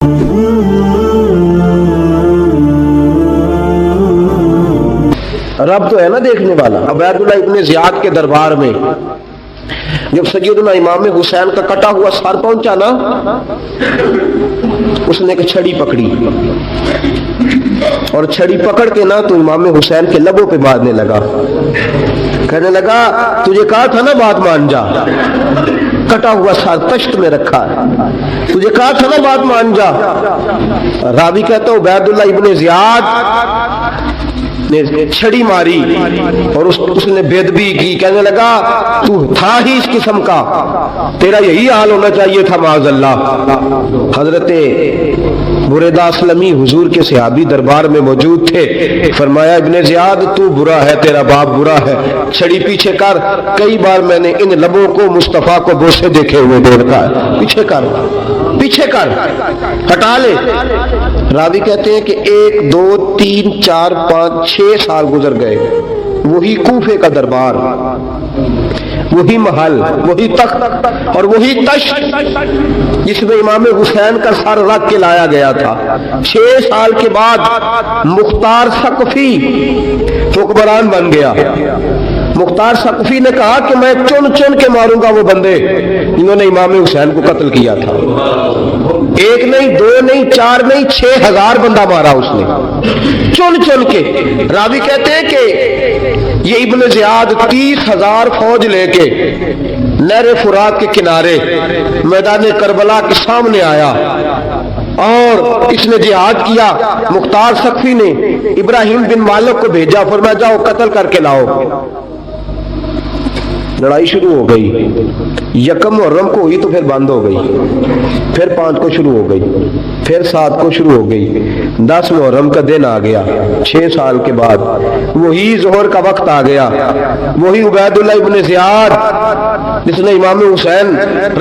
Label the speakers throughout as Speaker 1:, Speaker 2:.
Speaker 1: رب تو ہے نا دیکھنے والا۔ عبیداللہ ابن زیاد کے دربار میں جب سیدنا امام حسین کا کٹا ہوا سر پہنچا نا، اس نے ایک چھڑی پکڑی اور چھڑی پکڑ کے نا تو امام حسین کے لبوں پہ مارنے لگا، کہنے لگا تجھے کہا تھا نا بات مان جا، کٹا ہوا سر تشت میں رکھا ہے، تجھے کہا تھا نا بات مان جا۔ راوی کہتا ہوں عبیداللہ ابن زیاد نے چھڑی ماری اور اس نے بے ادبی کی، کہنے لگا تو تھا ہی اس قسم کا، تیرا یہی حال ہونا چاہیے تھا معاذ اللہ۔ حضرت بریدہ اسلمی حضور کے صحابی دربار میں موجود تھے، فرمایا ابن زیاد تو برا ہے، تیرا باپ برا ہے، چھڑی پیچھے کر۔ کئی بار میں نے ان لبوں کو مصطفیٰ کو بوسے دیکھے ہوئے دیکھا ہے، پیچھے کر، پیچھے کر، ہٹا لے۔ راوی کہتے ہیں کہ 1 2 3 4 5 6 سال گزر گئے، وہی کوفے کا دربار، وہی محل، وہی تخت اور وہی تشت جس میں امام حسین کا سر رکھ کے لایا گیا تھا۔ 6 سال کے بعد مختار ثقفی حکمران بن گیا۔ مختار ثقفی نے کہا کہ میں چن چن کے ماروں گا وہ بندے جنہوں نے امام حسین کو قتل کیا تھا۔ 1 نہیں 2 نہیں 4 نہیں 6000 بندہ مارا اس نے، چن چن کے۔ راوی کہتے ہیں کہ یہ ابن زیاد 30,000 فوج لے کے نہر فرات کے کنارے میدان کربلا کے سامنے آیا اور اس نے جہاد کیا۔ مختار ثقفی نے ابراہیم بن مالک کو بھیجا، فرمایا جاؤ قتل کر کے لاؤ۔ لڑائی شروع ہو گئی، یکم محرم کو ہوئی تو پھر بند ہو گئی، پھر 5 کو شروع ہو گئی، پھر 7 کو شروع ہو گئی، 10 محرم کا دن آ گیا۔ 6 سال کے بعد وہی ظہر کا وقت آ گیا، وہی عبیداللہ ابن زیاد جس نے امام حسین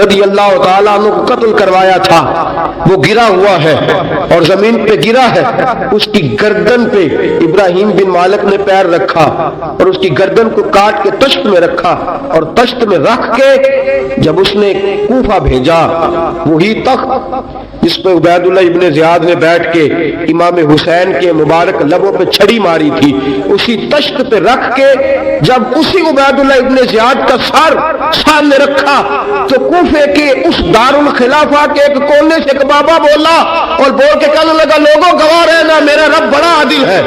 Speaker 1: رضی اللہ تعالیٰ عنہ کو قتل کروایا تھا، وہ گرا ہوا ہے اور زمین پہ گرا ہے۔ اس کی گردن پہ ابراہیم بن مالک نے پیر رکھا اور اس کی گردن کو کاٹ کے تشت میں رکھا، اور تشت میں رکھ کے جب اس نے کوفہ بھیجا، وہی تخت جس پہ عبیداللہ ابن زیاد نے بیٹھ کے امام حسین کے مبارک لبوں پہ چھڑی ماری تھی، اسی تشت پہ رکھ کے جب اسی عبیداللہ ابن زیاد کا سر سامنے رکھا تو کوفے کے اس دارالخلافہ کے ایک کونے سے ایک بابا بولا اور بول کے کہنے لگا لوگوں گواہ رہنا میرا رب بڑا عادل ہے،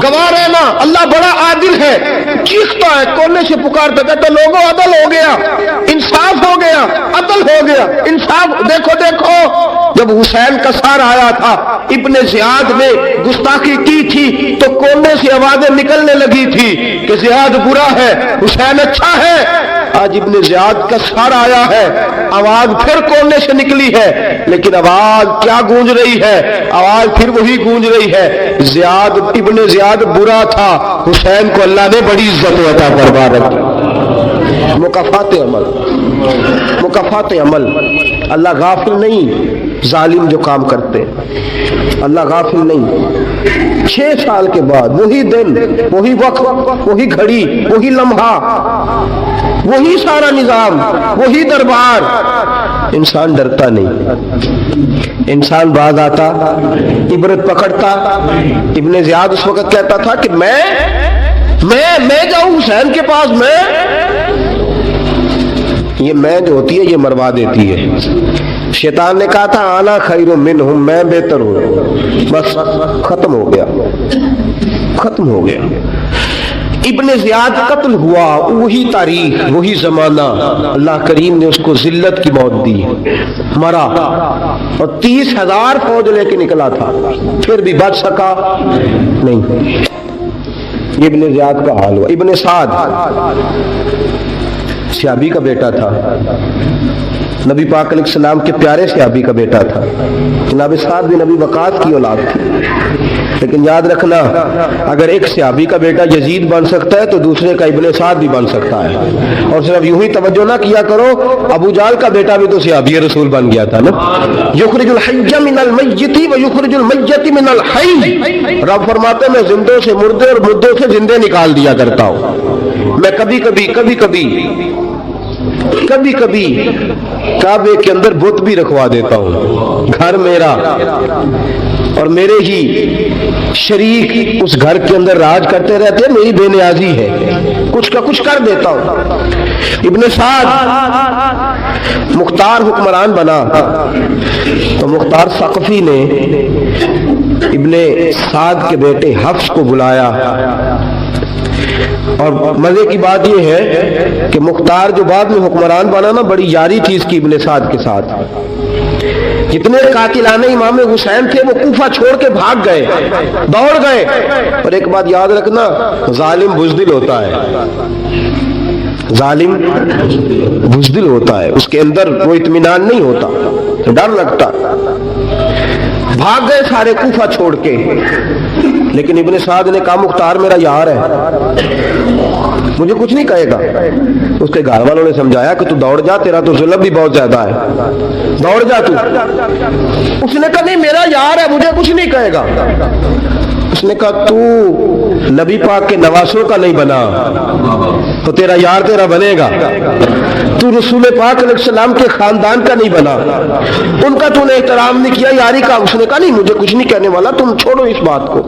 Speaker 1: گواہ رہنا اللہ بڑا عادل ہے۔ چیختا ہے، کونے سے پکارتا کہتا لوگوں عدل ہو گیا، انصاف ہو گیا، عدل ہو گیا، انصاف۔ دیکھو دیکھو، جب حسین کا سر آیا تھا ابن زیاد نے گستاخی کی تھی تو کونے سے آوازیں نکلنے لگی تھی کہ زیاد برا ہے، حسین اچھا ہے۔ آج ابن زیاد کا سر آیا ہے، آواز پھر کونے سے نکلی ہے، لیکن آواز کیا گونج رہی ہے؟ آواز پھر وہی گونج رہی ہے، زیاد ابن زیاد برا تھا، حسین کو اللہ نے بڑی عزت عطا فرما رکھی۔ مکافات عمل، مکافات عمل، اللہ غافل نہیں ظالم جو کام کرتے، اللہ غافل نہیں۔ 6 سال کے بعد وہی دن، وہی وقت، وہی گھڑی، وہی لمحہ، وہی سارا نظام، وہی دربار۔ انسان ڈرتا نہیں، انسان باز آتا، عبرت پکڑتا۔ ابن زیاد اس وقت کہتا تھا کہ میں جاؤں حسین کے پاس، یہ میں جو ہوتی ہے یہ مروا دیتی ہے۔ شیطان نے کہا تھا آنا خیر منہم، میں بہتر ہوں، بس ختم ہو گیا، ختم ہو گیا۔ ابن زیاد قتل ہوا، وہی تاریخ، وہی زمانہ، اللہ کریم نے اس کو ذلت کی موت دی، مرا، اور 30,000 فوج لے کے نکلا تھا، پھر بھی بچ سکا نہیں۔ ابن زیاد کا حال ہوا۔ ابن سعد صحابی کا بیٹا تھا، نبی پاک علیہ السلام کے پیارے صحابی کا بیٹا تھا، جناب سعد بن ابی وقاص کی اولاد تھی۔ لیکن یاد رکھنا، اگر ایک صحابی کا بیٹا یزید بن سکتا ہے تو دوسرے کا ابن سعد بھی بن سکتا ہے۔ اور صرف یوں ہی توجہ نہ کیا کرو، ابو جہل کا بیٹا بھی تو صحابی رسول بن گیا تھا نا۔ یخرج الحی من المیت ویخرج المیت من الحی، رب فرماتے ہیں میں زندوں سے مردے اور مردوں سے زندے نکال دیا کرتا ہوں۔ میں کبھی کبھی کعبے کے اندر بت بھی رکھوا دیتا ہوں۔ گھر میرا اور میرے ہی شریک اس گھر کے اندر راج کرتے رہتے ہیں، میری بے نیازی ہے، کچھ کا کچھ کر دیتا ہوں۔ ابن سعد مختار حکمران بنا تو مختار ثقفی نے ابن سعد کے بیٹے حفص کو بلایا، اور مزے کی بات یہ ہے کہ مختار جو بعد میں حکمران بنا نا، بڑی یاری تھی اس کی ابن سعد کے ساتھ۔ جتنے قاتلان امام حسین تھے وہ کوفہ چھوڑ کے بھاگ گئے، دوڑ گئے۔ اور ایک بات یاد رکھنا، ظالم بزدل ہوتا ہے، ظالم بزدل ہوتا ہے، اس کے اندر وہ اطمینان نہیں ہوتا، ڈر لگتا۔ بھاگ گئے سارے کوفہ چھوڑ کے، لیکن ابن سعد نے کہا مختار میرا یار ہے، مجھے کچھ نہیں کہے گا۔ اس کے گھر والوں نے سمجھایا کہ تو دوڑ جا، تیرا تو ظلم بھی بہت زیادہ ہے، دوڑ جا تو۔ اس نے کہا نہیں میرا یار ہے، مجھے کچھ نہیں کہے گا۔ اس نے کہا تو نبی پاک کے نواسوں کا نہیں بنا تو تیرا یار تیرا بنے گا، تو رسول پاک علیہ السلام کے خاندان کا نہیں بنا، ان کا تو نے احترام نہیں کیا، یاری کا۔ اس نے کہا نہیں مجھے کچھ نہیں کہنے والا، تم چھوڑو اس بات کو۔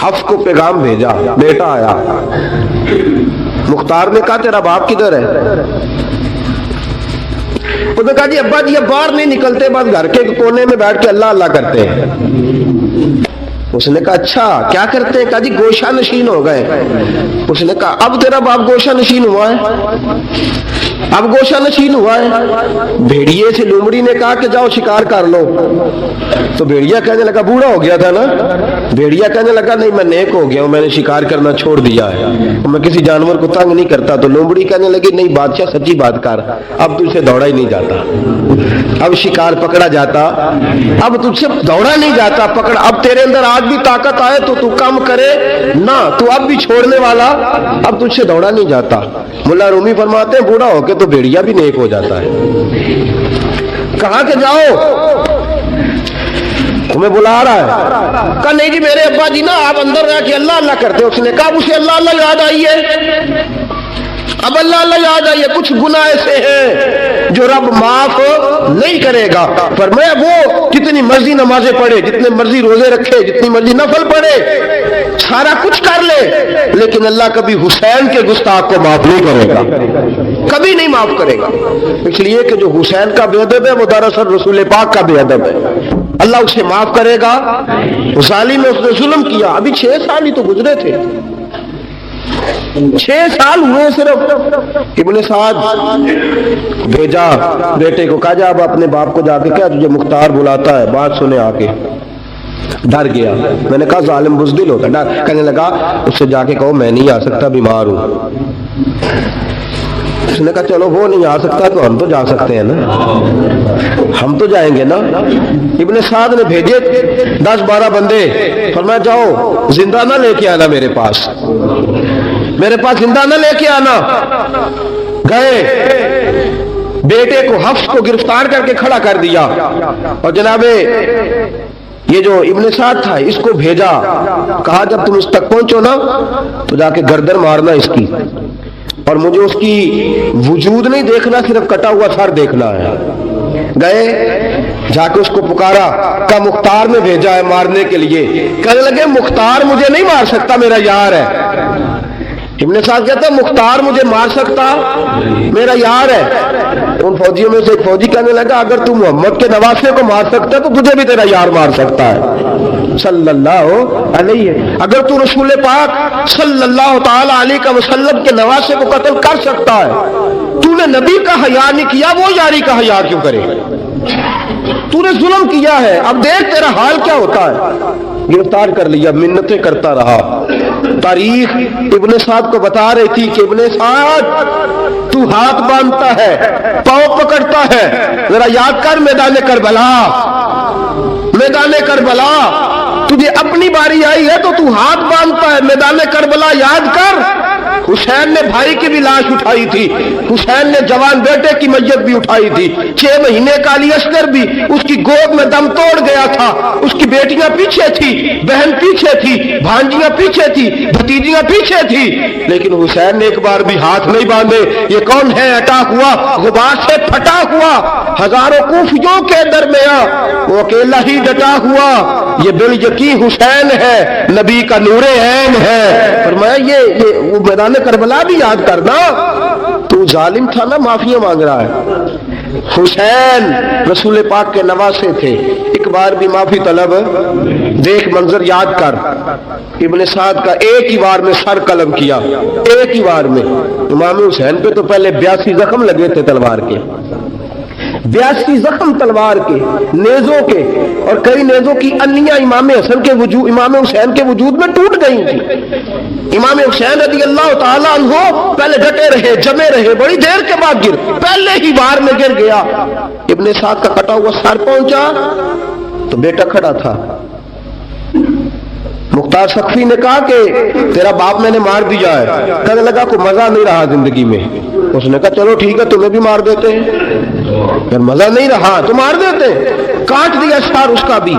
Speaker 1: حفص کو پیغام بھیجا، بیٹا آیا۔ مختار نے کہا تیرا باپ کدھر ہے؟ اس نے کہا جی ابا جی اب باہر نہیں نکلتے، بس گھر کے کونے میں بیٹھ کے اللہ اللہ کرتے ہیں۔ اس نے کہا اچھا کیا کرتے ہیں؟ کہا جی گوشہ نشین ہو گئے۔ اس نے کہا اب تیرا باپ گوشہ نشین ہوا ہے؟ اب گوشہ نشین ہوا ہے؟ بھیڑیے سے لومڑی نے کہا کہ جاؤ شکار کر لو، تو بھیڑیا کہنے لگا بوڑھا ہو گیا تھا نا، بھیڑیا کہنے لگا نہیں میں نیک ہو گیا ہوں، میں نے شکار کرنا چھوڑ دیا ہے، میں کسی جانور کو تنگ نہیں کرتا۔ تو لومڑی کہنے لگی نہیں بادشاہ سچی بات کر، اب تجھ سے دوڑا ہی نہیں جاتا، اب شکار پکڑا جاتا، اب تجھ سے دوڑا نہیں جاتا پکڑ، اب تیرے اندر آج بھی طاقت آئے تو کم کرے نہ، تو اب بھی چھوڑنے والا، اب تجھ سے دوڑا نہیں جاتا۔ ملا رومی فرماتے ہیں بوڑھا ہو کے تو بھیڑیا بھی نیک ہو جاتا ہے۔ کہاں کہ جاؤ تمہیں بلا رہا ہے؟ کہا نہیں جی میرے ابا جی نا آپ اندر رہ کے اللہ اللہ کرتے۔ اس نے کہا اسے اللہ اللہ یاد آئی ہے، اب اللہ اللہ یاد آئی ہے، کچھ گناہ ایسے ہیں جو رب معاف نہیں کرے گا، پر میں وہ کتنی مرضی نمازیں پڑھے، جتنے مرضی روزے رکھے، جتنی مرضی نفل پڑھے، سارا کچھ کر لے، لیکن اللہ کبھی حسین کے گستاخ کو معاف نہیں کرے گا، کبھی نہیں معاف کرے گا۔ اس لیے کہ جو حسین کا بے ادب ہے وہ دراصل رسول پاک کا بے ادب ہے، اللہ اسے معاف کرے گا۔ ظالم میں اس نے ظلم کیا، ابھی 6 سال ہی تو گزرے تھے، 6 سال ہوئے صرف۔ ابن سعد بھیجا بیٹے کو، کہا جا اب اپنے باپ کو جا کے کیا تجھے مختار بلاتا ہے، بات سنے آ کے۔ ڈر گیا، میں نے کہا ظالم بزدل ہوتا ہے، کہنے لگا اس سے جا کے کہو میں نہیں آ سکتا، بیمار ہوں۔ اس نے کہا چلو وہ نہیں آ سکتا تو ہم تو جا سکتے ہیں نا، ہم تو جائیں گے نا۔ ابن سعد نے بھیجے 10-12 بندے، فرمایا جاؤ زندہ نہ لے کے آنا، میرے پاس زندہ نہ لے کے آنا۔ گئے، بیٹے کو حفص کو گرفتار کر کے کھڑا کر دیا، اور جناب یہ جو ابن سعد تھا اس کو بھیجا، کہا جب تم اس تک پہنچو نا تو جا کے گردن مارنا اس کی، اور مجھے اس کی وجود نہیں دیکھنا، صرف کٹا ہوا سر دیکھنا ہے۔ گئے، جا کے اس کو پکارا، کہا مختار نے بھیجا ہے مارنے کے لیے۔ کہنے لگے مختار مجھے نہیں مار سکتا، میرا یار ہے۔ ابن سعد کہتا ہے مختار مجھے مار سکتا، میرا یار ہے۔ ان فوجیوں میں سے ایک فوجی کہنے لگا اگر تو محمد کے نواسے کو مار سکتا ہے تو تجھے بھی تیرا یار مار سکتا ہے صلی اللہ علیہ، اگر تو رسول پاک صلی اللہ تعالی علیہ وسلم کے نواسے کو قتل کر سکتا ہے، تو نے نبی کا حیا نہیں کیا، وہ یاری کا حیا کیوں کرے؟ تو نے ظلم کیا ہے، اب دیکھ تیرا حال کیا ہوتا ہے۔ گرفتار کر لیا، منتیں کرتا رہا۔ تاریخ ابن سعد کو بتا رہی تھی کہ ابن سعد تو ہاتھ باندھتا ہے، پاؤں پکڑتا ہے، ذرا یاد کر میدان کربلا، میدان کربلا تجھے اپنی باری آئی ہے تو تو ہاتھ باندھتا ہے، میدان کربلا یاد کر، हुसैन ने भाई की भी लाश उठाई थी, हुसैन ने जवान बेटे की मैयत भी उठाई थी। 6 महीने का अली अस्कर भी उसकी गोद में दम तोड़ गया था। उसकी बेटियां पीछे थी, बहन पीछे थी, भांजियां पीछे थी, भतीजियां पीछे थी, लेकिन हुसैन ने एक बार भी हाथ नहीं बांधे। ये कौन है? अटा हुआ, गुबार से फटा हुआ, हजारों कूफियों के दरमियान वो अकेला ही डटा हुआ। ये बिल यकीन हुसैन है, नबी का नूरे ऐन है। फरमाया ये वो मैदान करबला भी याद करना, तू जालिम था ना, माफिया मांग रहा है। हुसैन रसूल पाक के नवासे थे, एक बार भी माफी तलब। देख मंजर याद कर, इब्ने साद का एक ही बार में सर कलम किया, एक ही बार में। इमाम हुसैन पे तो पहले 82 जख्म लगे थे तलवार के, 82 जख्म तलवार के, नेजों के, और कई नेजों की अन्नियां इमाम हसन के वजूद, इमाम हुसैन के वजूद में टूट गई थी। इमाम हुसैन रज़ी अल्लाह ताला अन्हो पहले डटे रहे, जमे रहे, बड़ी देर के बाद गिर, पहले ही बार में गिर गया। इब्ने साद का कटा हुआ सर पहुंचा तो बेटा खड़ा था। मुख्तार सख्फी ने कहा कि तेरा बाप मैंने मार दिया है। कहने लगा कोई मजा नहीं रहा जिंदगी में। उसने कहा चलो ठीक है, तुम्हें भी मार देते हैं। फिर मजा नहीं रहा तो मार देते। काट दिया सर उसका भी,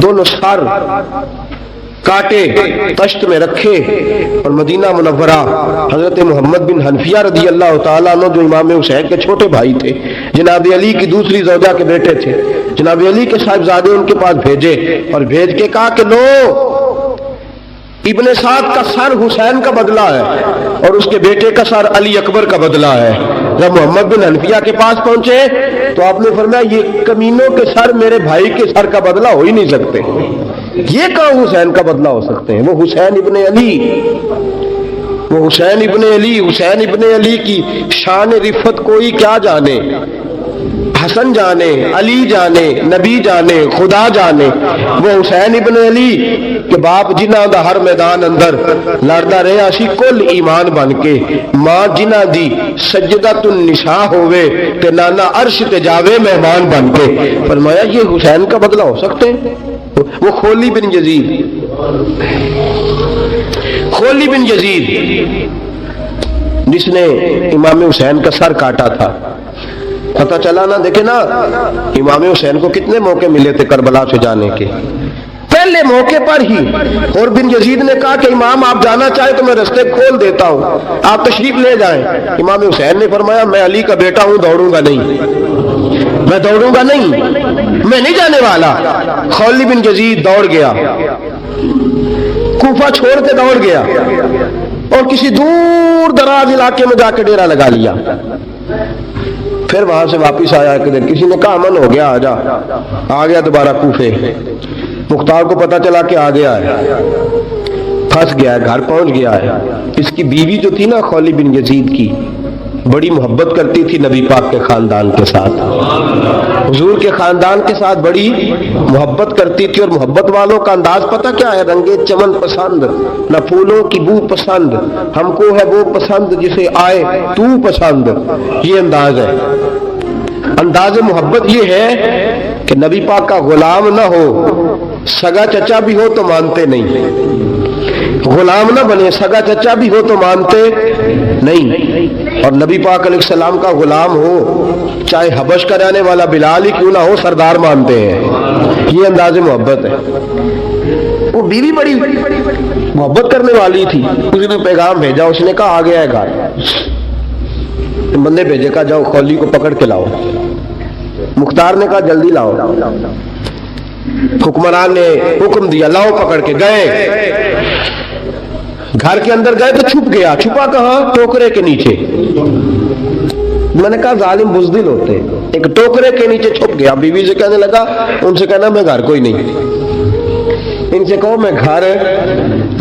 Speaker 1: दोनों सर काटे, तश्त में रखे, और मदीना मुनव्वरा हजरत मोहम्मद बिन हनफिया रज़ी अल्लाह ताला अन्हु, जो इमाम हुसैन के छोटे भाई थे, जनाब अली की दूसरी ज़ौजा के बेटे थे, जनाब अली के साहिबजादे उनके पास भेजे, और भेज के कहा कि लो इब्ने साद का सर हुसैन का बदला है और उसके बेटे का सर अली अकबर का बदला है। जब मोहम्मद बिन हनफिया के पास पहुंचे तो आपने फरमाया ये कमीनों के सर मेरे भाई के सर का बदला हो ही नहीं सकते, ये कहाँ हुसैन का बदला हो सकते हैं? वो हुसैन इब्ने अली, वो हुसैन इब्ने अली, हुसैन इब्ने अली की शान रिफत कोई क्या जाने, हसन जाने, अली जाने, नबी जाने, खुदा जाने। वो हुसैन इब्ने अली के बाप जिन्हां दा हर मैदान अंदर लड़दा रहा सी कुल ईमान बन के, मां जिन्हां दी सजदातुन निशा होवे ते नाना अर्श ते जावे मेहमान बन के। फरमाया ये हुसैन का बदला हो सकते हैं? वो खोली बिन यजीद, खोली बिन यजीद जिसने इमाम हुसैन का सर काटा था, पता चला ना, देखे ना इमाम हुसैन को कितने मौके मिले थे करबला से जाने के। पहले मौके पर ही और बिन यजीद ने कहा कि इमाम आप जाना चाहे तो मैं रास्ते खोल देता हूं, आप तशरीफ ले जाएं। इमाम हुसैन ने फरमाया मैं अली का बेटा हूं, दौड़ूंगा नहीं, मैं दौड़ूंगा नहीं, मैं नहीं जाने वाला। खौली बिन यजीद दौड़ गया, कूफा छोड़ के दौड़ गया और किसी दूर दराज इलाके में जाकर डेरा लगा लिया। फिर वहां से वापिस आया एक दिन, किसी ने कहा अमन हो गया, आजा। आ गया दोबारा कूफे। मुख्तार को पता चला कि आ गया है, फंस गया है, घर पहुंच गया है। इसकी बीवी जो थी ना खौली बिन यजीद की, बड़ी मोहब्बत करती थी नबी पाक के खानदान के साथ, हुजूर के खानदान के साथ बड़ी मोहब्बत करती थी। और मोहब्बत वालों का अंदाज पता क्या है? रंगे चमन पसंद, न फूलों की बू पसंद, हमको है वो पसंद जिसे आए तू पसंद। ये अंदाज है, अंदाज मोहब्बत ये है कि नबी पाक का गुलाम ना हो, सगा चचा भी हो तो मानते नहीं, गुलाम ना बने, सगा चचा भी हो तो मानते नहीं। और नबी पाक अलैहिस्सलाम का गुलाम हो, चाहे हबश का रहने वाला बिलाल ही क्यों ना हो, सरदार मानते हैं। ये अंदाज़े मोहब्बत है। वो बीवी बड़ी मोहब्बत करने वाली थी, उसने पैगाम भेजा, उसने कहा आ गया है घर। बंदे भेजे, कहा जाओ खौली को पकड़ के लाओ। मुख्तार ने कहा जल्दी लाओ। हुक्मरान ने हुक्म दिया, लाओ पकड़ के। गए, घर के अंदर गए तो छुप गया। छुपा कहाँ? टोकरे के नीचे। मैंने कहा जालिम बुज़दिल होते, एक टोकरे के नीचे छुप गया। बीवी से कहने लगा, उनसे कहना मैं घर कोई नहीं, इनसे कहो मैं घर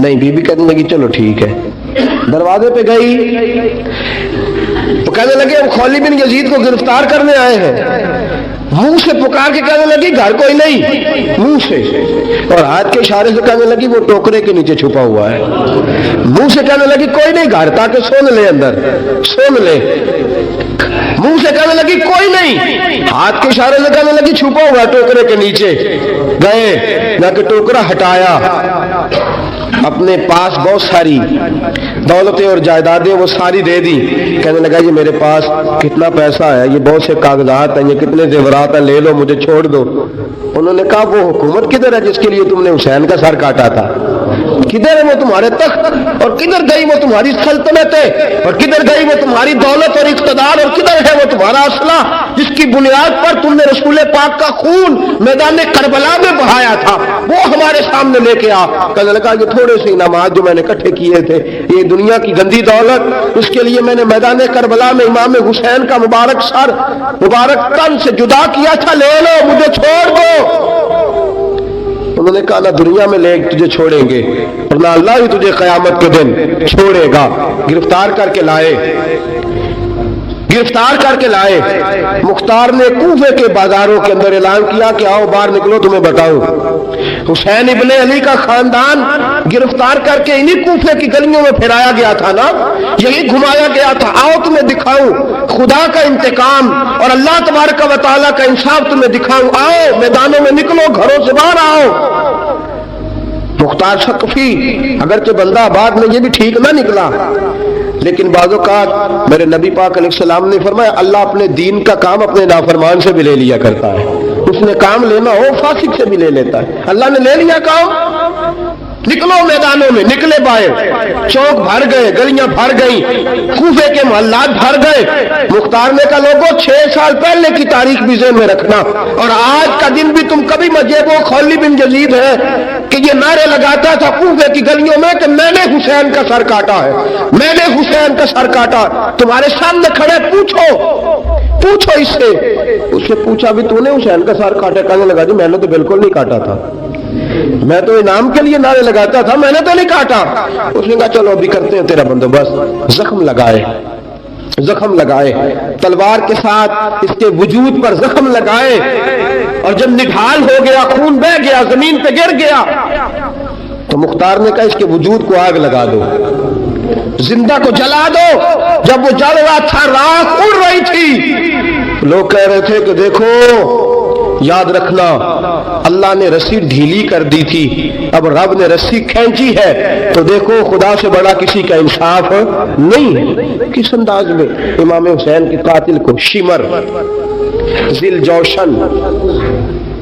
Speaker 1: नहीं। बीवी कहने लगी चलो ठीक है। दरवाजे पे गई तो कहने लगे हम खौली बिन यजीद को गिरफ्तार करने आए हैं। मुंह से पुकार के कहने लगी घर कोई नहीं, मुंह से, और हाथ के इशारे से कहने लगी वो टोकरे के नीचे छुपा हुआ है। मुंह से कहने लगी कोई नहीं घर, ताकि सुन ले, अंदर सुन ले। मुंह से कहने लगी कोई नहीं, हाथ के इशारे से कहने लगी छुपा हुआ टोकरे के नीचे। गए, जाके टोकरा हटाया, अपने पास बहुत सारी दौलतें और जायदादें वो सारी दे दी। कहने लगा ये मेरे पास कितना पैसा है, ये बहुत से कागजात हैं, ये कितने जेवरात हैं, ले लो, मुझे छोड़ दो। उन्होंने कहा वो हुकूमत किधर है जिसके लिए तुमने हुसैन का सर काटा था? किधर है वो तुम्हारे तख्त, और किधर गई वो तुम्हारी सल्तनत है, और किधर गई वो तुम्हारी दौलत और इक़्तिदार, और किधर है वो तुम्हारा असला जिसकी बुनियाद पर तुमने रसूल पाक का खून मैदान करबला में बहाया था, वो हमारे सामने लेके आ। कहने लगा ये थोड़े से इनामात जो मैंने इकट्ठे किए थे, ये दुनिया की गंदी दौलत, इसके लिए मैंने मैदान करबला में इमाम हुसैन का मुबारक सर, मुबारक तन से जुदा किया था, ले लो, मुझे छोड़ दो। उन्होंने कहा ना दुनिया में ले तुझे छोड़ेंगे और ना अल्लाह ही तुझे क़यामत के दिन छोड़ेगा। गिरफ्तार करके लाए, गिरफ्तार करके लाए। मुख्तार ने कूफे के बाजारों के अंदर ऐलान किया कि आओ बाहर निकलो, तुम्हें बताऊं। हुसैन इब्ने अली का खानदान गिरफ्तार करके इन्हीं कूफे की गलियों में फिराया गया था ना, यही घुमाया गया था, आओ तुम्हें दिखाऊं खुदा का इंतकाम और अल्लाह तबारक व तआला का इंसाफ तुम्हें दिखाऊं, आओ मैदानों में निकलो, घरों से बाहर आओ। मुख्तार सकफी अगरचे बंदा आबाद में ये भी ठीक ना निकला, लेकिन बाज़ों का मेरे नबी पाक अलैहिस्सलाम ने फरमाया अल्लाह अपने दीन का काम अपने नाफरमान से भी ले लिया करता है। उसने काम लेना हो फासिक से भी ले लेता है। अल्लाह ने ले लिया काम, निकलो मैदानों में, निकले बाहर, चौक भर गए, गलियां भर गई, कूफे के मोहल्लात भर गए। मुख्तार ने कहा लोगों 6 साल पहले की तारीख भी ज़हन में रखना, और आज का दिन भी तुम कभी मजेबो खौली बिन यजीद है कि ये नारे लगाता था कूफे की गलियों में कि मैंने हुसैन का सर काटा है, मैंने हुसैन का सर काटा। तुम्हारे सामने खड़े, पूछो पूछो इससे। उससे पूछा भी तूने हुसैन का सर काटा? कहने लगा जी मैंने तो बिल्कुल नहीं काटा था, मैं तो इनाम के लिए नारे लगाता था, मैंने तो नहीं काटा। उसने कहा चलो अभी करते हैं तेरा बंदोबस्त। जख्म लगाए, जख्म लगाए, तलवार के साथ इसके वजूद पर जख्म लगाए, और जब निढाल हो गया, खून बह गया, जमीन पे गिर गया, तो मुख्तार ने कहा इसके वजूद को आग लगा दो, जिंदा को जला दो। जब वो जल रहा था, राख उड़ रही थी, लोग कह रहे थे कि देखो याद रखना अल्लाह ने रस्सी ढीली कर दी थी, अब रब ने रस्सी खींची है, तो देखो खुदा से बड़ा किसी का इंसाफ नहीं है। किस अंदाज में इमाम हुसैन के कातिल को शिमर जिल जोशन,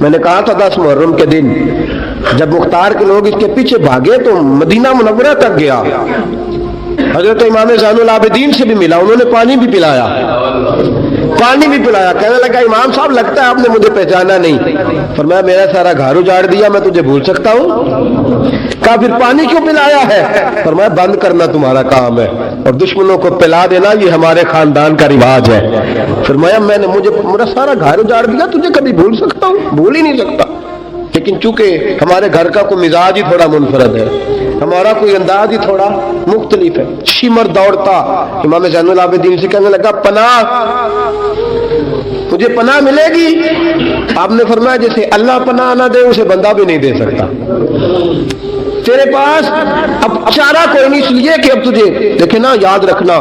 Speaker 1: मैंने कहा था 10 मुहर्रम के दिन जब मुख्तार के लोग इसके पीछे भागे तो मदीना मुनव्वरा तक गया, हजरत इमाम ज़ैनुल आबिदीन से भी मिला, उन्होंने पानी भी पिलाया, पानी भी पिलाया। कहने लगा इमाम साहब लगता है आपने मुझे पहचाना नहीं। फरमाया मेरा सारा घर उजाड़ दिया, मैं तुझे भूल सकता हूँ? कहा फिर पानी क्यों पिलाया है? फरमाया बंद करना तुम्हारा काम है और दुश्मनों को पिला देना ये हमारे खानदान का रिवाज है। फरमाया मैंने मेरा सारा घर उजाड़ दिया, तुझे कभी भूल सकता हूँ? भूल ही नहीं सकता। लेकिन चूंकि हमारे घर का कोई मिजाज ही थोड़ा मुनफरद है, हमारा कोई अंदाज ही थोड़ा मुख्तलिफ है। शिमर दौड़ता इमाम ज़ैनुल आबिदीन से कहने लगा पनाह, मुझे पनाह मिलेगी? आपने फरमाया जैसे अल्लाह पनाह ना दे उसे बंदा भी नहीं दे सकता। तेरे पास अब चारा कोई नहीं, इसलिए कि अब तुझे देखे ना, याद रखना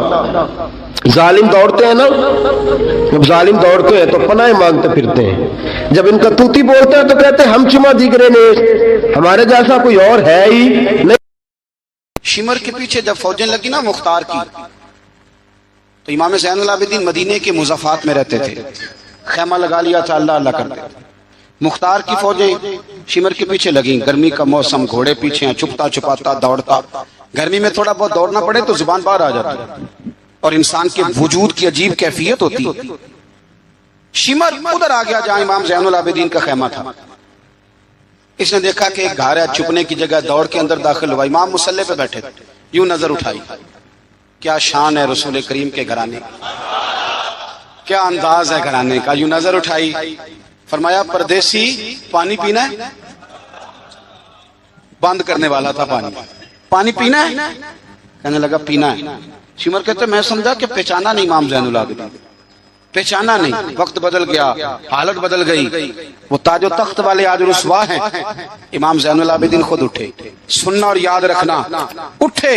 Speaker 1: जालिम दौड़ते हैं ना, जब जालिम दौड़ते हैं तो पनाह मांगते फिरते हैं, जब इनका तूती बोलते हैं तो कहते हैं हम चुमा दिगरे ने, हमारे जैसा कोई और है ही नहीं।
Speaker 2: शिमर के पीछे जब फौजें लगी ना मुख्तार की, तो इमाम ज़ैनुल आबिदीन मदीने के मुज़फ़्फ़ात में रहते थे, खैमा लगा लिया था, अल्लाह अल्लाह करते। मुख्तार की फौजें शिमर के पीछे लगी, गर्मी का मौसम, घोड़े पीछे, छुपता छुपाता दौड़ता, गर्मी में थोड़ा बहुत दौड़ना पड़े तो जुबान बाहर आ जाती और इंसान के वजूद की अजीब कैफियत होती। शिमर उधर आ गया जहां इमाम ज़ैनुल आबिदीन का खैमा था। इसने देखा कि एक घर है, छुपने की जगह, दौड़ के अंदर दाखिल हुआ। इमाम मुसल्ले पे बैठे थे, यूं नजर उठाई, क्या शान है रसूल करीम के घराने, क्या अंदाज है घराने का। यूं नजर उठाई, फरमाया परदेसी पानी पीना है? बंद करने वाला था पानी, पानी पीना है? कहने लगा पीना है। शिमर कहते मैं समझा कि पहचाना नहीं इमाम ज़ैनुल आबिदीन, पहचाना नहीं। वक्त बदल गया, हालत बदल गई, वो ताजो तख्त वाले आज रुसवा हैं। इमाम ज़ैनुल आबिदीन खुद उठे, सुनना और याद रखना, उठे,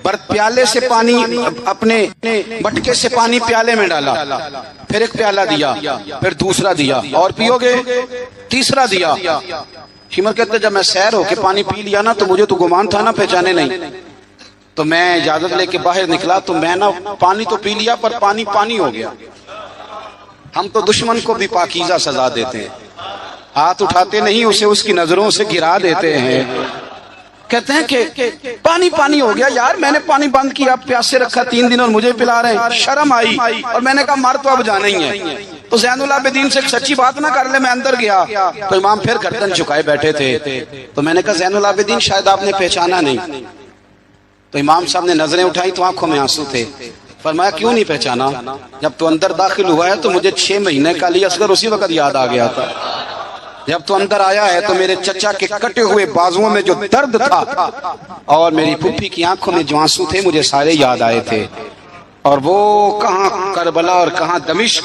Speaker 2: प्याले से पानी अपने मटके से पानी प्याले में डाला, फिर एक प्याला दिया, फिर दूसरा दिया, और पियोगे, तीसरा दिया। शिमर कहते जब मैं सैर होके पानी पी लिया ना तो मुझे तो गुमान था ना पहचाने नहीं, तो मैं इजाजत लेके बाहर निकला तो मैं ना पानी तो पी लिया पर पानी पानी हो गया। हम तो दुश्मन को भी पाकीज़ा सजा देते हैं, हाथ उठाते नहीं, उसे उसकी नजरों से गिरा देते हैं। कहते हैं कि पानी पानी हो गया यार, मैंने पानी बंद किया, प्यासे रखा 3 दिन और मुझे पिला रहे हैं। शर्म आई और मैंने कहा मर तो अब जाना ही है, तो ज़ैनुल आबिदीन से सच्ची बात ना कर ले। मैं अंदर गया तो इमाम फिर गर्दन झुकाए बैठे थे, तो मैंने कहा ज़ैनुल आबिदीन शायद आपने पहचाना नहीं। तो इमाम साहब ने नजरें उठाई तो आंखों में आंसू थे। फरमाया क्यों नहीं पहचाना? जब तो अंदर दाखिल हुआ है तो मुझे 6 महीने का अली असगर उसी वक्त याद आ गया था। जब तो अंदर आया है तो मेरे चचा के कटे हुए बाजुओं में जो दर्द था और मेरी फूफी की आंखों में जो आंसू थे मुझे सारे याद आए थे। और वो कहाँ करबला और कहाँ दमिश्क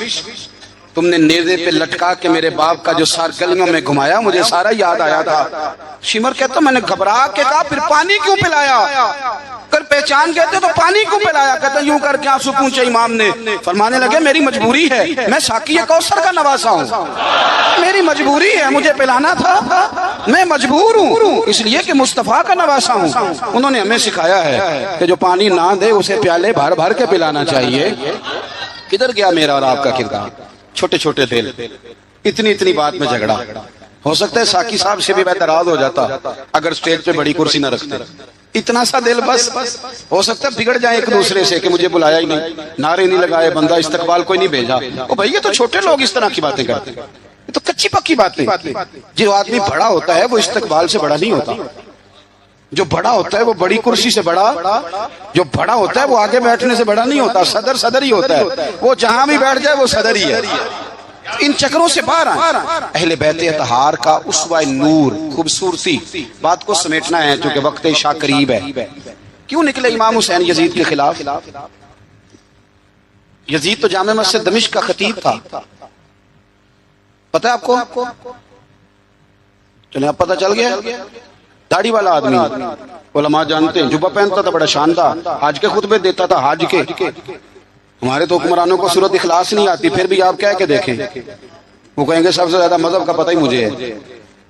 Speaker 2: तुमने नेज़े पे लटका के मेरे बाप का जो सार गलियों में घुमाया, मुझे सारा याद आया था। शिमर कहता मैंने घबरा के कहा फिर पानी क्यों पिलाया? कर पहचान गए थे तो पानी क्यों पिलाया? कहता यूं करके आंसू पूछे इमाम ने। फरमाने लगे मेरी मजबूरी है, मैं साकी कौसर का नवासा हूँ, मेरी मजबूरी है, मुझे पिलाना था, मैं मजबूर हूँ इसलिए कि मुस्तफा का नवासा हूँ। उन्होंने हमें सिखाया है कि जो पानी ना दे उसे प्याले भर भर के पिलाना चाहिए। किधर गया मेरा और आपका किरदार? छोटे छोटे दिल, इतनी इतनी बात में झगड़ा। हो सकता है साकी साहब से भी मैं नाराज हो जाता अगर स्टेज पे बड़ी कुर्सी न रखते। इतना सा दिल बस हो सकता है बिगड़ जाए एक दूसरे से कि मुझे बुलाया ही नहीं, नारे नहीं लगाए, बंदा इस्तकबाल कोई नहीं भेजा। ओ भैया तो छोटे लोग इस तरह की बातें करते हैं, ये तो कच्ची पक्की बातें। जो आदमी बड़ा होता है वो इस्तकबाल से बड़ा नहीं होता, जो बड़ा होता है वो बड़ी कुर्सी से बड़ा, जो बड़ा होता है वो आगे बैठने से बड़ा नहीं होता। सदर सदर ही होता है, वो जहां भी बैठ जाए वो सदर ही है। इन चक्रों से बाहर अहले बैत अतहार का उसवा नूर खूबसूरती बात को समेटना है क्योंकि वक्त इशा करीब है। क्यों निकले इमाम हुसैन यजीद के खिलाफ? यजीद तो जामे मस्जिद दमिश्क का खतीब था, पता है आपको? चले अब पता चल गया। दाढ़ी वाला आदमी, उलमा जानते हैं, जुब्बा पहनता था, बड़ा शानदार, हाज के खुतबे देता था। हाज के हमारे तो हुक्मरानों को सूरत इखलास नहीं आती, फिर भी आप कह के देखें, वो कहेंगे सबसे ज्यादा मजहब का पता ही मुझे है।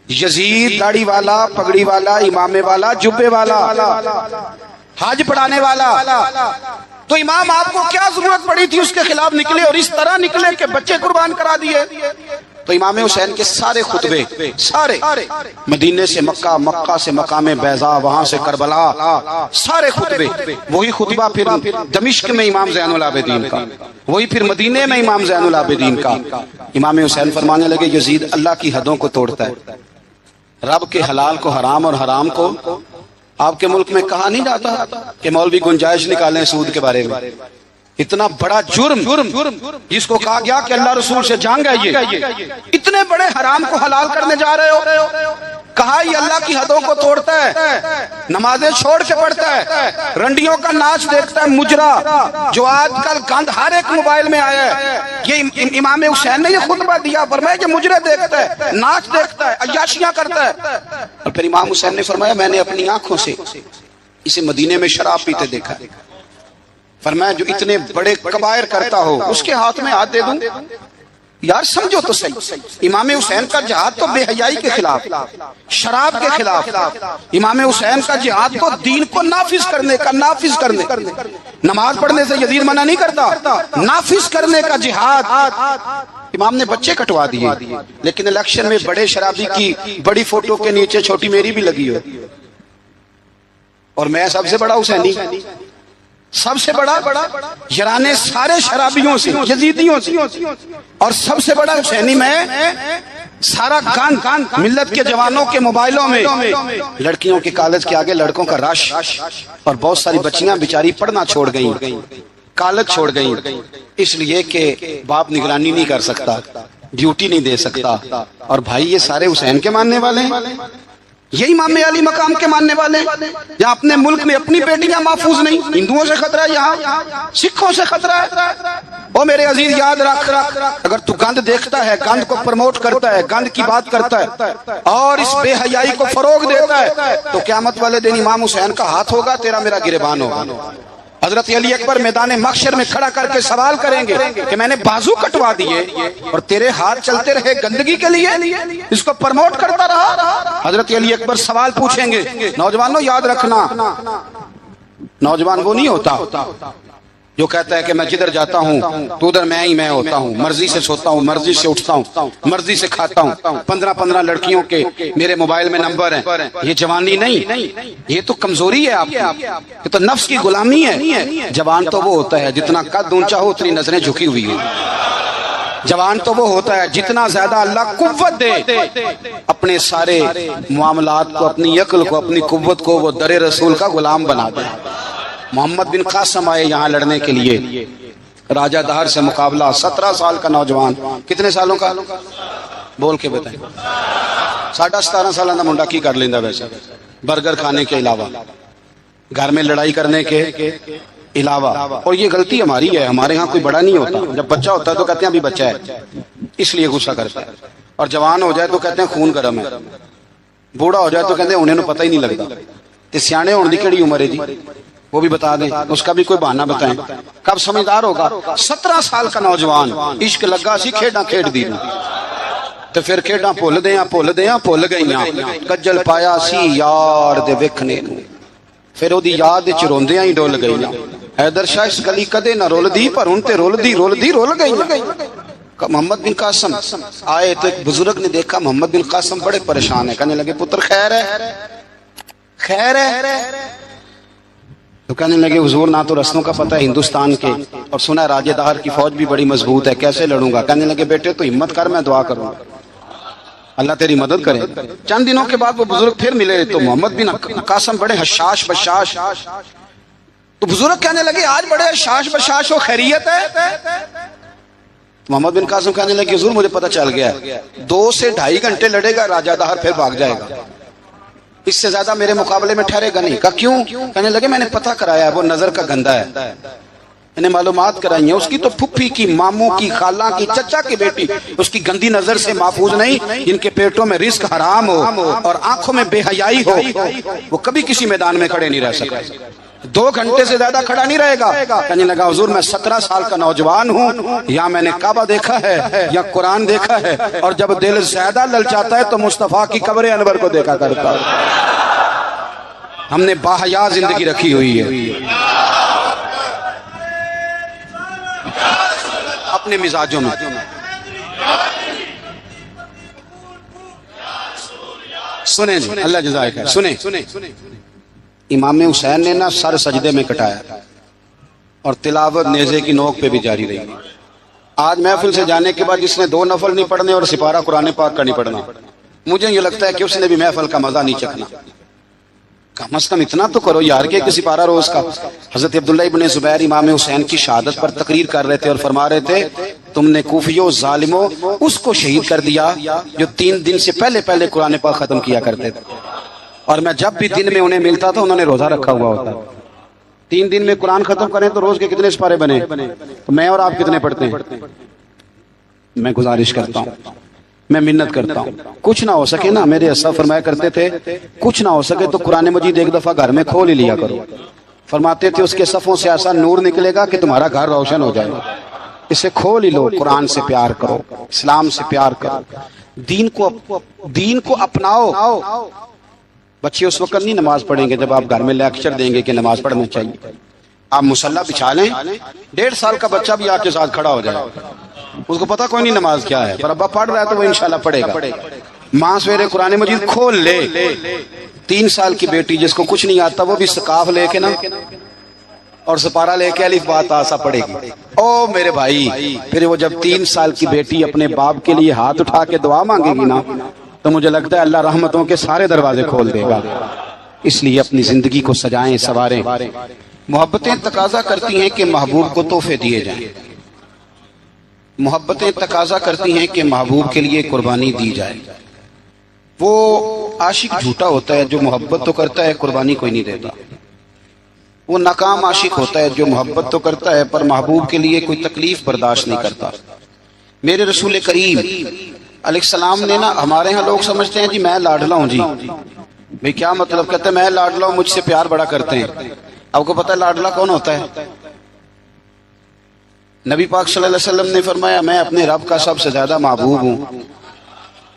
Speaker 2: यजीद दाढ़ी वाला, पगड़ी वाला, इमामे वाला, जुब्बे वाला, हाज पढ़ाने वाला, तो इमाम आपको क्या जरूरत पड़ी थी उसके खिलाफ निकले और इस तरह निकले कि बच्चे कुर्बान करा दिए। तो इमाम हुसैन के सारे खुतबे, सारे मदीने से मक्का, मक्का से मकामे बैजा, वहां से करबला, सारे खुतबे, वही खुतबा फिर दमिश्क में इमाम ज़ैनुल आबिदीन का, वही फिर मदीने में इमाम ज़ैनुल आबिदीन का। इमाम हुसैन फरमाने लगे यजीद अल्लाह की हदों को तोड़ता है, रब के हलाल को हराम और हराम को। आपके मुल्क में कहा नहीं जाता कि मौलवी गुंजाइश निकालें सूद के बारे में? इतना बड़ा जुर्म जिसको कहा गया कि अल्लाह रसूल से जंग है, ये इतने बड़े हराम को हलाल करने जा रहे हो। कहा ये अल्लाह की हदों को तोड़ता है, नमाजें छोड़ के पढ़ता है, रंडियों का नाच देखता है, मुजरा जो आजकल गंद हर एक मोबाइल में आया है। ये इमाम हुसैन ने ये खुतबा दिया, फरमाया कि मुजरा देखता है, नाच देखता है, अय्याशियां करता है। और फिर इमाम हुसैन ने फरमाया मैंने अपनी आंखों से इसे मदीने में शराब पीते देखा। फरमाया जो इतने बड़े कबायर करता हो उसके हाथ में हाथ दे दूं? यार समझो तो सही, इमाम हुसैन का जिहाद तो बेहयाई के खिलाफ, शराब के खिलाफ। इमाम हुसैन का जिहाद तो दीन को नाफिज करने का, नाफिज करने, नमाज पढ़ने से यजीद मना नहीं करता, नाफिज करने का जिहाद। इमाम ने बच्चे कटवा दिए, लेकिन इलेक्शन में बड़े शराबी की बड़ी फोटो के नीचे छोटी मेरी भी लगी हो, और मैं सबसे बड़ा हुसैनी, सबसे बड़ा यराने सारे शराबियों से, यजीदियों से, और सबसे बड़ा हुसैनी में सारा कान मिल्लत के जवानों के मोबाइलों में लड़कियों के कॉलेज के आगे लड़कों का रश, और बहुत सारी बच्चियां बेचारी पढ़ना छोड़ गईं, कॉलेज छोड़ गईं, इसलिए कि बाप निगरानी नहीं कर सकता, ड्यूटी नहीं दे सकता। और भाई ये सारे हुसैन के मानने वाले हैं, یہ امام علی مقام کے ماننے والے ہیں؟ یا اپنے ملک میں اپنی بیٹیاں محفوظ نہیں؟ ہندوؤں سے خطرہ ہے، یہاں سکھوں سے خطرہ ہے۔ او میرے عزیز یاد رکھ، اگر تو گند دیکھتا ہے، گند کو پروموٹ کرتا ہے، گند کی بات کرتا ہے اور اس بے حیائی کو فروغ دیتا ہے، تو قیامت والے دن امام حسین کا ہاتھ ہوگا، تیرا میرا گریبان ہوگا۔ حضرت علی اکبر میدان محشر میں کھڑا کر کے سوال کریں گے کہ میں نے بازو کٹوا دیے اور تیرے ہاتھ چلتے رہے گندگی کے لیے، اس کو پرموٹ کرتا رہا۔ حضرت علی اکبر سوال پوچھیں گے۔ نوجوانوں یاد رکھنا، نوجوان وہ نہیں ہوتا جو کہتا ہے کہ میں جدھر جاتا ہوں تو ادھر میں ہی میں ہوتا ہوں، مرضی سے سوتا ہوں، مرضی سے اٹھتا ہوں، مرضی سے کھاتا ہوں، 15 لڑکیوں کے میرے موبائل میں نمبر ہیں۔ یہ جوانی نہیں، یہ تو کمزوری ہے آپ کی، یہ تو نفس کی غلامی ہے۔ جوان تو وہ ہوتا ہے جتنا قد اونچا ہو اتنی نظریں جھکی ہوئی ہیں۔ جوان تو وہ ہوتا ہے جتنا زیادہ اللہ قوت دے، اپنے سارے معاملات کو، اپنی عقل کو، اپنی قوت کو وہ در رسول کا غلام بنا دے۔ محمد بن قاسم آئے یہاں لڑنے کے لیے، راجہ دہر سے مقابلہ، 17 سال کا نوجوان، کتنے سالوں کا بول کے بتائیں؟ 17.5 سالوں کا منڈا کی کر لیندہ ویسے، برگر کھانے کے علاوہ، گھر میں لڑائی کرنے کے علاوہ۔ اور یہ غلطی ہماری ہے، ہمارے ہاں کوئی بڑا نہیں ہوتا، جب بچہ ہوتا ہے تو کہتے ہیں ابھی بچہ ہے، اس لیے غصہ کرتا ہے، اور جوان ہو جائے تو کہتے ہیں خون گرم ہے، بوڑھا ہو جائے تو کہتے ہیں انہیں پتہ ہی نہیں لگتا۔ تے سیانے ہونے دی کیڑی عمر ہے جی، وہ بھی بتا دیں، اس کا بھی کوئی بہانہ بتائیں، کب سمجھدار ہوگا؟ 17 سال کا نوجوان، عشق لگا سی کھیڈاں کھیڈ دی تو پھر کھیڈاں بھول گئیاں، کجل پایا سی یار دے ویکھنے نوں، پھر او دی یاد وچ روندیاں ہی ڈول گئیاں۔ حیدر شاہ اس گلی کدے نہ رول دی، پر ہن تے رول گئیاں۔ محمد بن قاسم آئے تو ایک بزرگ نے دیکھا محمد بن قاسم بڑے پریشان ہے، کہنے لگے پتر خیر ہے؟ تو کہنے لگے حضور نہ تو رسموں کا پتہ ہے ہندوستان کے، اور سنا ہے راجہ دہر کی فوج بھی بڑی مضبوط ہے، کیسے لڑوں گا؟ کہنے لگے بیٹے تو ہمت کر، میں دعا کروں گا اللہ تیری مدد کرے۔ چند دنوں کے بعد وہ بزرگ پھر ملے تو محمد بن قاسم بڑے حشاش بشاش، تو بزرگ کہنے لگے آج بڑے حشاش بشاش ہو، خیریت ہے؟ محمد بن قاسم کہنے لگے حضور مجھے پتہ چل گیا ہے، 2 سے 2.5 گھنٹے لڑے گا راجہ دہر پھر بھاگ جائے گا، اس سے زیادہ میرے مقابلے میں ٹھہرے گا نہیں۔ کہا کیوں؟ کہنے لگے میں نے پتہ کرایا ہے وہ نظر کا گندہ ہے، میں نے معلومات کرائی ہیں، اس کی تو پھپھی کی، ماموں کی، خالہ کی، چچا کی بیٹی اس کی گندی نظر سے محفوظ نہیں، جن کے پیٹوں میں رزق حرام ہو اور آنکھوں میں بے حیائی ہو، وہ کبھی کسی میدان میں کھڑے نہیں رہ سکتے، 2 گھنٹے سے زیادہ کھڑا نہیں رہے گا۔ کہنے لگا حضور میں 17 سال کا نوجوان ہوں، یا میں نے کعبہ دیکھا ہے یا قرآن دیکھا ہے، اور جب دل زیادہ للچاتا ہے تو مصطفیٰ کی قبر انور کو دیکھا کرتا ہے۔ ہم نے باحیا زندگی رکھی ہوئی ہے اپنے مزاجوں میں۔ سنیں جی، اللہ جزائے خیر، سنیں، امام حسین نے نا سر سجدے میں کٹایا اور تلاوت نیزے کی نوک پہ بھی جاری رہی۔ آج محفل سے جانے کے بعد جس نے 2 نفل نہیں پڑھنے اور سپارہ قرآن پاک کا نہیں پڑھنا، مجھے یہ لگتا ہے کہ اس نے بھی محفل کا مزہ نہیں چکھنا۔ کم از کم اتنا تو کرو یار کہ سپارہ روز کا۔ حضرت عبداللہ ابن زبیر امام حسین کی شہادت پر تقریر کر رہے تھے اور فرما رہے تھے تم نے کوفیوں ظالموں اس کو شہید کر دیا جو 3 دن سے پہلے قرآن پاک ختم کیا کرتے تھے، اور میں جب بھی دن میں انہیں ملتا تھا انہوں نے روزہ رکھا ہوا ہوتا۔ 3 دن میں قرآن ختم کریں تو روز کے کتنے سپارے بنے؟ تو میں اور آپ کتنے پڑھتے ہیں؟ میں گزارش کرتا ہوں، میں منت کرتا ہوں، کچھ نہ ہو سکے نا، میرے اسا فرمایا کرتے تھے کچھ نہ ہو سکے تو قرآن مجید ایک دفعہ گھر میں کھول ہی لیا کرو۔ فرماتے تھے اس کے صفوں سے ایسا نور نکلے گا کہ تمہارا گھر روشن ہو جائے گا، اسے کھول ہی لو۔ قرآن سے پیار کرو، اسلام سے پیار کرو، دین کو اپناؤ۔ بچے اس وقت نہیں نماز پڑھیں گے جب آپ گھر میں لیکچر دیں گے کہ نماز پڑھنا چاہیے۔ آپ مصلی بچھا لیں، 1.5 سال کا بچہ بھی آپ کے ساتھ کھڑا ہو جائے، اس کو پتا کوئی نہیں نماز کیا ہے، پر ابا پڑھ رہا ہے تو وہ انشاءاللہ پڑھے گا۔ ماں سویرے قرآن مجید کھول لے، 3 سال کی بیٹی جس کو کچھ نہیں آتا وہ بھی سقاف لے کے نا اور سپارہ لے کے الف با تا سا پڑھے گی۔ او میرے بھائی، پھر وہ جب 3 سال کی بیٹی اپنے باپ کے لیے ہاتھ اٹھا کے دعا مانگے گی نا تو مجھے لگتا ہے اللہ رحمتوں کے سارے دروازے کھول دے گا۔ اس لیے اپنی زندگی کو سجائیں، سنواریں۔ محبتیں تقاضا کرتی ہیں کہ محبوب کو تحفے دیے جائیں، محبتیں تقاضا کرتی ہیں کہ محبوب کے لیے قربانی دی جائے۔ وہ عاشق جھوٹا ہوتا ہے جو محبت تو کرتا ہے قربانی کوئی نہیں دیتا. وہ ناکام عاشق ہوتا ہے جو محبت تو کرتا ہے پر محبوب کے لیے کوئی تکلیف برداشت نہیں کرتا. میرے رسول کریم علیہ السلام نے نا، ہمارے ہاں لوگ سمجھتے ہیں جی میں لاڈلا ہوں. جی بھئی کیا مطلب؟ کہتے ہیں میں لاڈلا ہوں، مجھ سے پیار بڑا کرتے ہیں. آپ کو پتہ ہے لاڈلا کون ہوتا ہے؟ نبی پاک صلی اللہ علیہ وسلم نے فرمایا میں اپنے رب کا سب سے زیادہ محبوب ہوں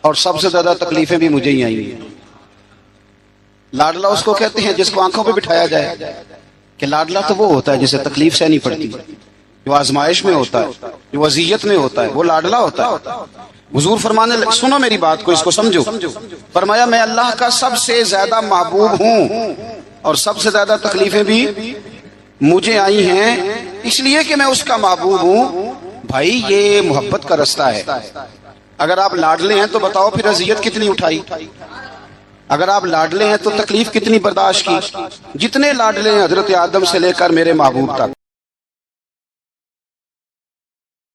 Speaker 2: اور سب سے زیادہ تکلیفیں بھی مجھے ہی آئی ہیں. لاڈلا اس کو کہتے ہیں جس کو آنکھوں پہ بٹھایا جائے، کہ لاڈلا تو وہ ہوتا ہے جسے تکلیف سہنی پڑتی، جو آزمائش میں ہوتا ہے، جو اذیت میں ہوتا ہے، وہ لاڈلا ہوتا ہے. حضور فرمانے سنو میری بات کو، اس کو سمجھو. فرمایا میں اللہ کا سب سے زیادہ محبوب ہوں اور سب سے زیادہ تکلیفیں بھی مجھے آئی ہیں، اس لیے کہ میں اس کا محبوب ہوں. بھائی یہ محبت کا رستہ ہے. اگر آپ لاڈلے ہیں تو بتاؤ پھر اذیت کتنی اٹھائی؟ اگر آپ لاڈلے ہیں تو تکلیف کتنی برداشت کی؟ جتنے لاڈلے ہیں حضرت آدم سے لے کر میرے محبوب تک.